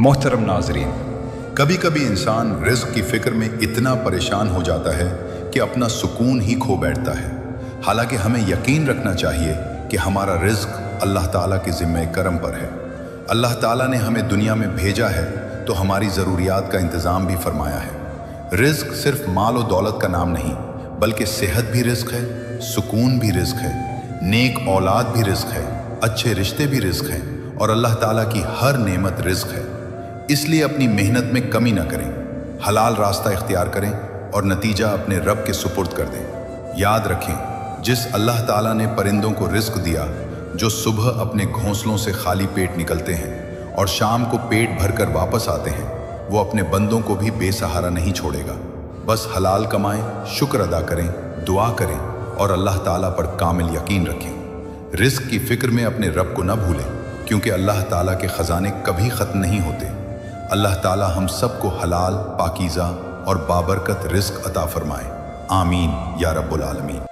मोहतरम नाजरीन, कभी कभी इंसान रिज़्क़ की फ़िक्र में इतना परेशान हो जाता है कि अपना सुकून ही खो बैठता है। हालांकि हमें यकीन रखना चाहिए कि हमारा रिज़्क़ अल्लाह ताला के ज़िम्मे करम पर है। अल्लाह ताला ने हमें दुनिया में भेजा है तो हमारी ज़रूरियात का इंतज़ाम भी फरमाया है। रिज़्क़ सिर्फ माल और दौलत का नाम नहीं, बल्कि सेहत भी रिज़्क़ है, सुकून भी रिज़्क़ है, नेक औलाद भी रिज़्क़ है, अच्छे रिश्ते भी रिज़्क़ हैं और अल्लाह ताला की हर नेमत रिज़्क़ है। इसलिए अपनी मेहनत में कमी ना करें, हलाल रास्ता इख्तियार करें और नतीजा अपने रब के सुपुर्द कर दें। याद रखें, जिस अल्लाह ताला ने परिंदों को रिज़्क़ दिया, जो सुबह अपने घोंसलों से खाली पेट निकलते हैं और शाम को पेट भरकर वापस आते हैं, वो अपने बंदों को भी बेसहारा नहीं छोड़ेगा। बस हलाल कमाएं, शुक्र अदा करें, दुआ करें और अल्लाह ताला पर कामिल यकीन रखें। रिज़्क़ की फ़िक्र में अपने रब को न भूलें, क्योंकि अल्लाह ताला के ख़जाने कभी ख़त्म नहीं होते। अल्लाह ताला हम सबको हलाल, पाकीज़ा और बाबरकत रिज़्क़ अता फरमाए। आमीन या रब्बुल आलमीन।